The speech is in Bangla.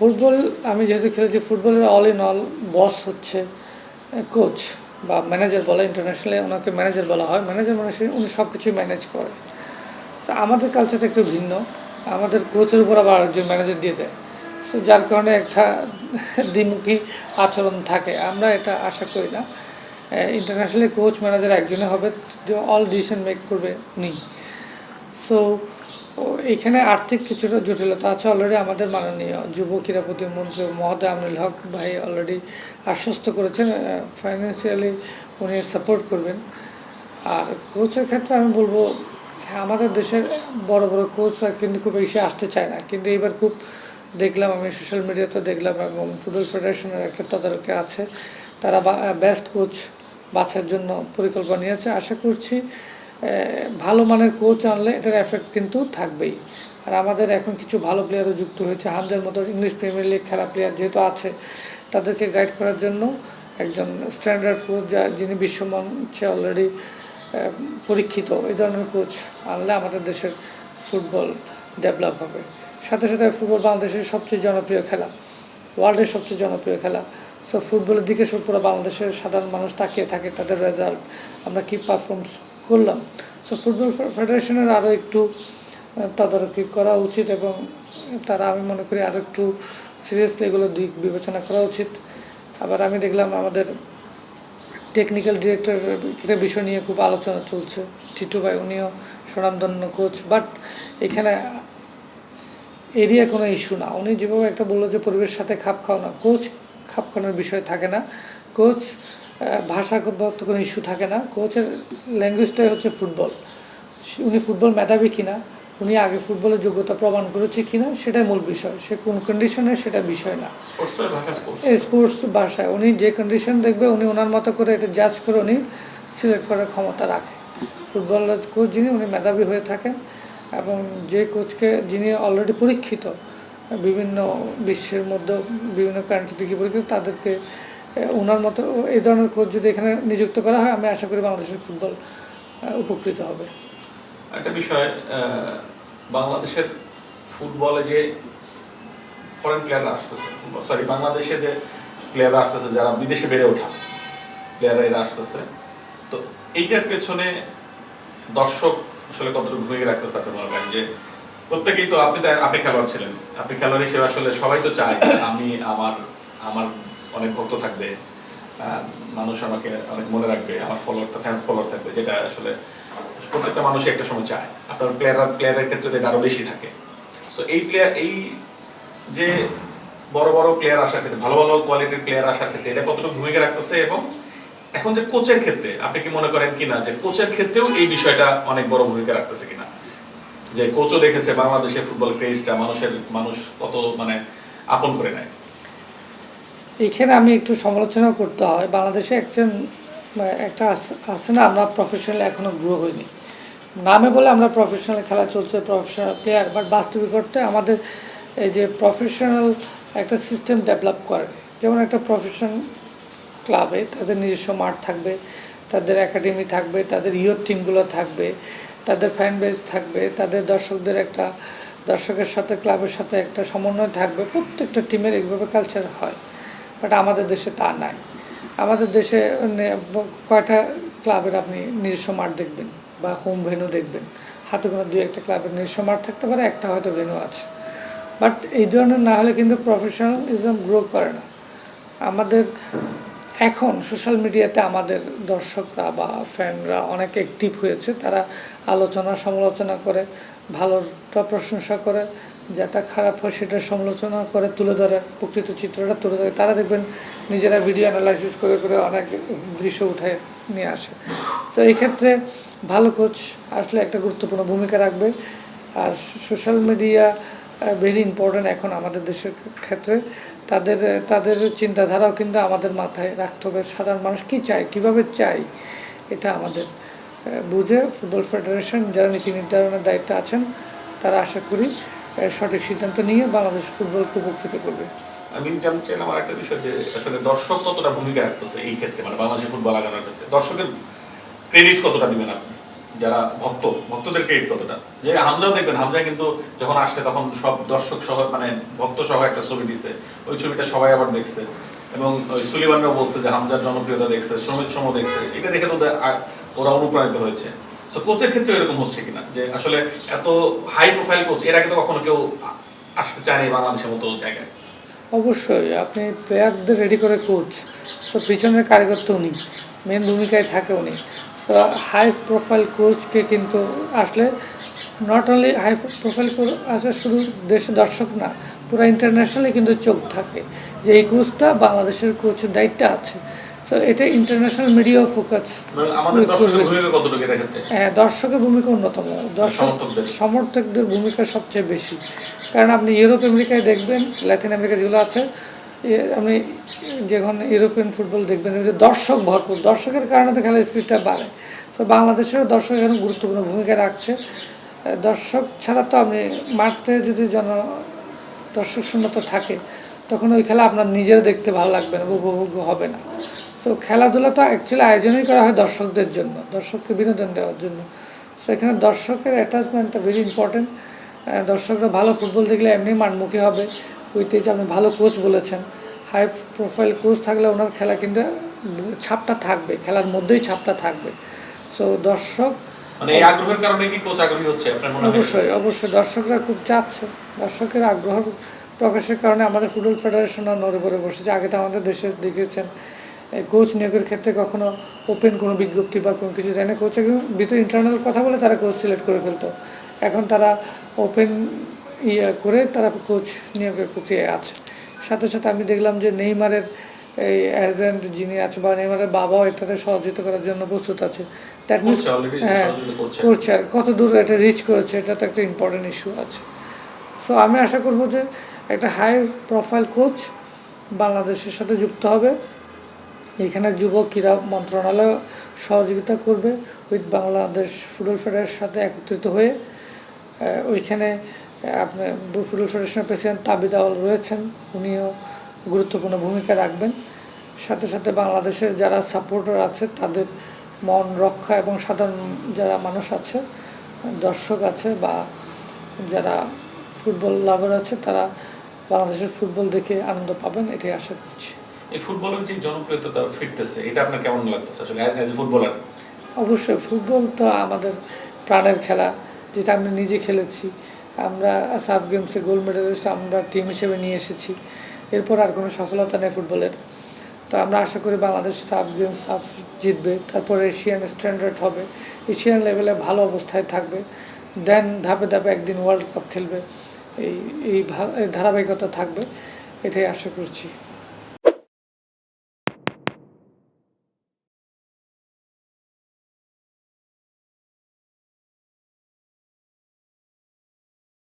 ফুটবল আমি যেহেতু খেলেছি, ফুটবলের অল ইন অল বস হচ্ছে কোচ বা ম্যানেজার বলা, ইন্টারন্যাশনালি ওনাকে ম্যানেজার বলা হয়। ম্যানেজার মানে উনি সব কিছুই ম্যানেজ করে। সো আমাদের কালচারটা একটু ভিন্ন। আমাদের কোচের উপর আবার আরেকজন ম্যানেজার দিয়ে দেয়। সো যার কারণে একটা দ্বিমুখী আচরণ থাকে। আমরা এটা আশা করি না। ইন্টারন্যাশনালি কোচ ম্যানেজার একজনে হবে, যে অল ডিসিশন মেক করবে উনি। সো এখানে আর্থিক কিছুটা জটিলতা আছে। অলরেডি আমাদের মাননীয় যুব ক্রীড়া প্রতিমন্ত্রী মহোদয় আমিনুল হক ভাই অলরেডি আশ্বস্ত করেছেন ফাইন্যান্সিয়ালি উনি সাপোর্ট করবেন। আর কোচের ক্ষেত্রে আমি বলবো, হ্যাঁ, আমাদের দেশের বড় বড় কোচরা কিন্তু খুব বেশি আসতে চায় না, কিন্তু এবার খুব দেখলাম, আমি সোশ্যাল মিডিয়াতে দেখলাম এবং ফুটবল ফেডারেশনের একটা তদারকি আছে, তারা বেস্ট কোচ বাছার জন্য পরিকল্পনা নিয়েছে। আশা করছি ভালো মানের কোচ আনলে এটার এফেক্ট কিন্তু থাকবেই। আর আমাদের এখন কিছু ভালো প্লেয়ারও যুক্ত হয়েছে। হামজার মতো ইংলিশ প্রিমিয়ার লিগ খেলা প্লেয়ার যেহেতু আছে, তাদেরকে গাইড করার জন্য একজন স্ট্যান্ডার্ড কোচ যিনি বিশ্বমঞ্চে অলরেডি পরীক্ষিত, এই ধরনের কোচ আনলে আমাদের দেশের ফুটবল ডেভেলপ হবে। সাথে সাথে ফুটবল বাংলাদেশের সবচেয়ে জনপ্রিয় খেলা, ওয়ার্ল্ডের সবচেয়ে জনপ্রিয় খেলা। সো ফুটবলের দিকে পুরো বাংলাদেশের সাধারণ মানুষ তাকিয়ে থাকে, তাদের রেজাল্ট, আমরা কী পারফর্মস করলাম। সো ফুটবল ফেডারেশনের আরও একটু তদারকি করা উচিত এবং তারা, আমি মনে করি, আরও একটু সিরিয়াসলি এগুলো দিক বিবেচনা করা উচিত। আবার আমি দেখলাম আমাদের টেকনিক্যাল ডিরেক্টরের বিষয় নিয়ে খুব আলোচনা চলছে। টিটু ভাই, উনিও স্বনামধন্য কোচ, বাট এখানে এরিয়া কোনো ইস্যু না। উনি যেভাবে একটা বললো যে পরিবেশের সাথে খাপ খাও না, কোচ খাপ খাওয়ানোর বিষয় থাকে না। কোচ ভাষাগত কোনো ইস্যু থাকে না। কোচের ল্যাঙ্গুয়েজটাই হচ্ছে ফুটবল। উনি ফুটবল মেধাবী কিনা, উনি আগে ফুটবলের যোগ্যতা প্রমাণ করেছে কিনা, সেটাই মূল বিষয়। সে কোন কন্ডিশনে, সেটা বিষয় না। স্পোর্টস ভাষায় উনি যে কন্ডিশন দেখবে, উনি ওনার মতো করে এটা জাজ করে উনি সিলেক্ট করার ক্ষমতা রাখে। ফুটবলের কোচ যিনি, উনি মেধাবী হয়ে থাকেন এবং যে কোচকে, যিনি অলরেডি পরীক্ষিত বিভিন্ন বিশ্বের মধ্যে বিভিন্ন কান্ট্রি থেকে পরীক্ষিত, তাদেরকে ওনার মতো এই ধরনের কোচ যদি এখানে নিযুক্ত করা হয়, আমি আশা করি বাংলাদেশের ফুটবল উপকৃত হবে। একটা বিষয়, বাংলাদেশের ফুটবলে যে ফরেন প্লেয়াররা আসতেছে, বাংলাদেশে যে প্লেয়াররা আসতেছে, যারা বিদেশে বেড়ে ওঠা প্লেয়াররা এরা আসতেছে, তো এইটার পেছনে দর্শক আসলে কতটুকু ভূমিকা রাখতেছে আপনি মনে করেন? যে প্রত্যেকেই তো, আপনি খেলোয়াড় ছিলেন, আপনি খেলোয়াড় হিসেবে আসলে সবাই তো চায় আমি আমার অনেক ভক্ত থাকবে, মানুষ আমাকে অনেক মনে রাখবে, আমার ফ্যান্স ফলোয়ার থাকবে, যেটা আসলে প্রত্যেকটা মানুষই একটা সময় চায়। আপনার প্লেয়ারের ক্ষেত্রে এটা আরো বেশি থাকে। সো এই যে বড় বড় প্লেয়ার আসার ক্ষেত্রে, ভালো ভালো কোয়ালিটির প্লেয়ার আসার ক্ষেত্রে এটা কতটুকু ভূমিকা রাখতেছে? এবং এখন যে কোচের ক্ষেত্রে আপনি কি মনে করেন কিনা যে কোচের ক্ষেত্রেও এই বিষয়টা অনেক বড় ভূমিকা রাখতেছে কিনা? যে কোচও দেখেছে বাংলাদেশের ফুটবল ক্রেজটা মানুষ কত আপন করে নেয়। এখানে আমি একটু সমালোচনা করতে হয়। বাংলাদেশে একটা আছে না, আমরা প্রফেশনাল এখনও গ্রো হইনি। নামে বলে আমরা প্রফেশনাল খেলা চলছে, প্রফেশনাল প্লেয়ার, বাট বাস্তবিক অর্থে আমাদের এই যে প্রফেশনাল একটা সিস্টেম ডেভেলপ করে, যেমন একটা প্রফেশনাল ক্লাবে তাদের নিজস্ব মাঠ থাকবে, তাদের একাডেমি থাকবে, তাদের ইয়ুথ টিমগুলো থাকবে, তাদের ফ্যান বেস থাকবে, তাদের দর্শকের সাথে ক্লাবের সাথে একটা সমন্বয় থাকবে। প্রত্যেকটা টিমের এইভাবে কালচার হয়, বাট আমাদের দেশে তা নাই। আমাদের দেশে কয়টা ক্লাবের আপনি নিজস্ব মাঠ দেখবেন বা হোম ভেন্যু দেখবেন? হাতে কোনো 2-1টা ক্লাবের নিজস্ব মাঠ থাকতে পারে, একটা হয়তো ভেন্যু আছে। বাট এই ধরনের না হলে কিন্তু প্রফেশনালিজম গ্রো করে না। আমাদের এখন সোশ্যাল মিডিয়াতে আমাদের দর্শকরা বা ফ্যানরা অনেক অ্যাক্টিভ হয়েছে। তারা আলোচনা সমালোচনা করে, ভালোটা প্রশংসা করে, যেটা খারাপ হয় সেটা সমালোচনা করে, তুলে ধরে, প্রকৃত চিত্রটা তুলে ধরে। তারা দেখবেন নিজেরা ভিডিও অ্যানালাইসিস করে করে অনেক দৃশ্য উঠে নিয়ে আসে। তো এই ক্ষেত্রে ভালো কোচ আসলে একটা গুরুত্বপূর্ণ ভূমিকা রাখবে। আর সোশ্যাল মিডিয়া ভেরি ইম্পর্ট্যান্ট এখন আমাদের দেশের ক্ষেত্রে। তাদের চিন্তাধারাও কিন্তু আমাদের মাথায় রাখতে হবে। সাধারণ মানুষ কী চায়, কীভাবে চায়, এটা আমাদের বুঝে ফুটবল ফেডারেশন যারা নীতি নির্ধারণের দায়িত্বে আছেন, তারা আশা করি সঠিক সিদ্ধান্ত নিয়ে বাংলাদেশ ফুটবলকে উপকৃত করবে। আমি জানতে চাইলাম আমার একটা বিষয়, যে আসলে দর্শক কতটা ভূমিকা রাখতেছে এই ক্ষেত্রে, বাংলাদেশের ফুটবল আগানোর ক্ষেত্রে দর্শকের ক্রেডিট কতটা দিবেন আপনি? যারা ভক্তদের ক্রেডিট কতটা, যে হামজাও দেখবেন, হামজা কিন্তু যখন আসছে তখন সব দর্শক সহ মানে ভক্ত সহ একটা ছবি দিছে, ওই ছবিটা সবাই আবার দেখছে, এবং ওই সুলিমানরাও বলছে যে হামজার জনপ্রিয়তা দেখছে, সমিত সমও দেখছে, এটা দেখে তো ওরা অনুপ্রাণিত হয়েছে। সো কোচের ক্ষেত্রে এরকম হচ্ছে কিনা, যে আসলে এত হাই প্রোফাইল কোচ এর আগে তো কখনো কেউ আসতে চায়নি বাংলাদেশের মতো জায়গায়? অবশ্যই আপনি প্লেয়ারদের রেডি করে কোচ, সো পিছনের কারিগর তো উনি, মেন ভূমিকায় থাকে উনি। সো হাই প্রোফাইল কোচকে কিন্তু আসলে not only high profile coach আসলে শুধু দেশে দর্শক না, পুরো ইন্টারন্যাশনালি কিন্তু চোখ থাকে যে এই কোচটা বাংলাদেশের কোচের দায়িত্বে আছে। সো এটা ইন্টারন্যাশনাল মিডিয়াও ফোকাস মানে আমাদের দর্শকের ভূমিকা কতটুকু এটার ক্ষেত্রে? হ্যাঁ, দর্শকের ভূমিকা অন্যতম, সমর্থকদের ভূমিকা সবচেয়ে বেশি। কারণ আপনি ইউরোপ আমেরিকায় দেখবেন, ল্যাটিন আমেরিকা যেগুলো আছে, আপনি যখন ইউরোপিয়ান ফুটবল দেখবেন যে দর্শক ভরপুর, দর্শকের কারণে তো খেলার স্পিডটা বাড়ে। তো বাংলাদেশেরও দর্শক এখানে গুরুত্বপূর্ণ ভূমিকা রাখছে। দর্শক ছাড়া তো আপনি মাঠে যদি দর্শক শূন্যতা থাকে, তখন ওই খেলা আপনার নিজেরও দেখতে ভালো লাগবে না, উপভোগ্য হবে না। সো খেলাধুলা তো অ্যাকচুয়ালি আয়োজনই করা হয় দর্শকদের জন্য, দর্শককে বিনোদন দেওয়ার জন্য। সো এখানে দর্শকের অ্যাটাচমেন্টটা ভেরি ইম্পর্টেন্ট। দর্শকরা ভালো ফুটবল দেখলে এমনি মানমুখী হবে। ওইতে যে আপনি ভালো কোচ বলেছেন, হাই প্রোফাইল কোচ থাকলে ওনার খেলা কিন্তু ছাপটা থাকবে, খেলার মধ্যেই ছাপটা থাকবে। সো দর্শক মানে এই আগ্রহের কারণে কি কোচ আগ্রহী হচ্ছে আপনার মনে হয়? অবশ্যই দর্শকরা খুব চাচ্ছে। দর্শকের আগ্রহ প্রকাশের কারণে আমাদের ফুটবল ফেডারেশনও নড়ে পড়ে বসেছে। আগে তো আমাদের দেশে দেখেছেন কোচ নিয়োগের ক্ষেত্রে কখনো ওপেন কোনো বিজ্ঞপ্তি বা কোনো কিছু দেয় না, কোচের ভিতরে ইন্টারনাল কথা বলে তারা কোচ সিলেক্ট করে ফেলতো। এখন তারা ওপেন করে তারা কোচ নিয়োগের প্রক্রিয়ায় আছে। সাথে সাথে আমি দেখলাম যে নেইমারের এই এজেন্ট যিনি আছে বা নেইমারের বাবাও এটাতে সহযোগিতা করার জন্য প্রস্তুত আছে। দ্যাট মিনস করছে, আর কত দূর এটা রিচ করেছে এটা তো একটা ইম্পর্টেন্ট ইস্যু আছে। সো আমি আশা করব যে একটা হাই প্রোফাইল কোচ বাংলাদেশের সাথে যুক্ত হবে। এখানে যুব ক্রীড়া মন্ত্রণালয় সহযোগিতা করবে উইথ বাংলাদেশ ফুটবল ফেডারেশনের সাথে একত্রিত হয়ে। ওইখানে আপনার ফুটবল ফেডারেশনের প্রেসিডেন্ট তাবিদ আওয়াল রয়েছেন, উনিও গুরুত্বপূর্ণ ভূমিকা রাখবেন। সাথে সাথে বাংলাদেশের যারা সাপোর্টার আছে তাদের মন রক্ষা এবং সাধারণ যারা মানুষ আছে, দর্শক আছে বা যারা ফুটবল লাভার আছে, তারা বাংলাদেশের ফুটবল দেখে আনন্দ পাবেন, এটাই আশা করছি। এই ফুটবলের যে জনপ্রিয়তা ফিরতেছে, এটা আপনার কেমন লাগতেছে আসলে অ্যাজ এ ফুটবলার? অবশ্যই ফুটবল তো আমাদের প্রাণের খেলা, যেটা আমি নিজে খেলেছি। আমরা সাফ গেমসে গোল্ড মেডেলিস্ট আমরা টিম হিসেবে নিয়ে এসেছি। এরপর আর কোনো সফলতা নেই ফুটবলের। তো আমরা আশা করি বাংলাদেশ সাফ জিতবে, তারপরে এশিয়ান স্ট্যান্ডার্ড হবে, এশিয়ান লেভেলে ভালো অবস্থায় থাকবে, দেন ধাপে ধাপে একদিন ওয়ার্ল্ড কাপ খেলবে। এই ধারাবাহিকতা থাকবে, এটাই আশা করছি।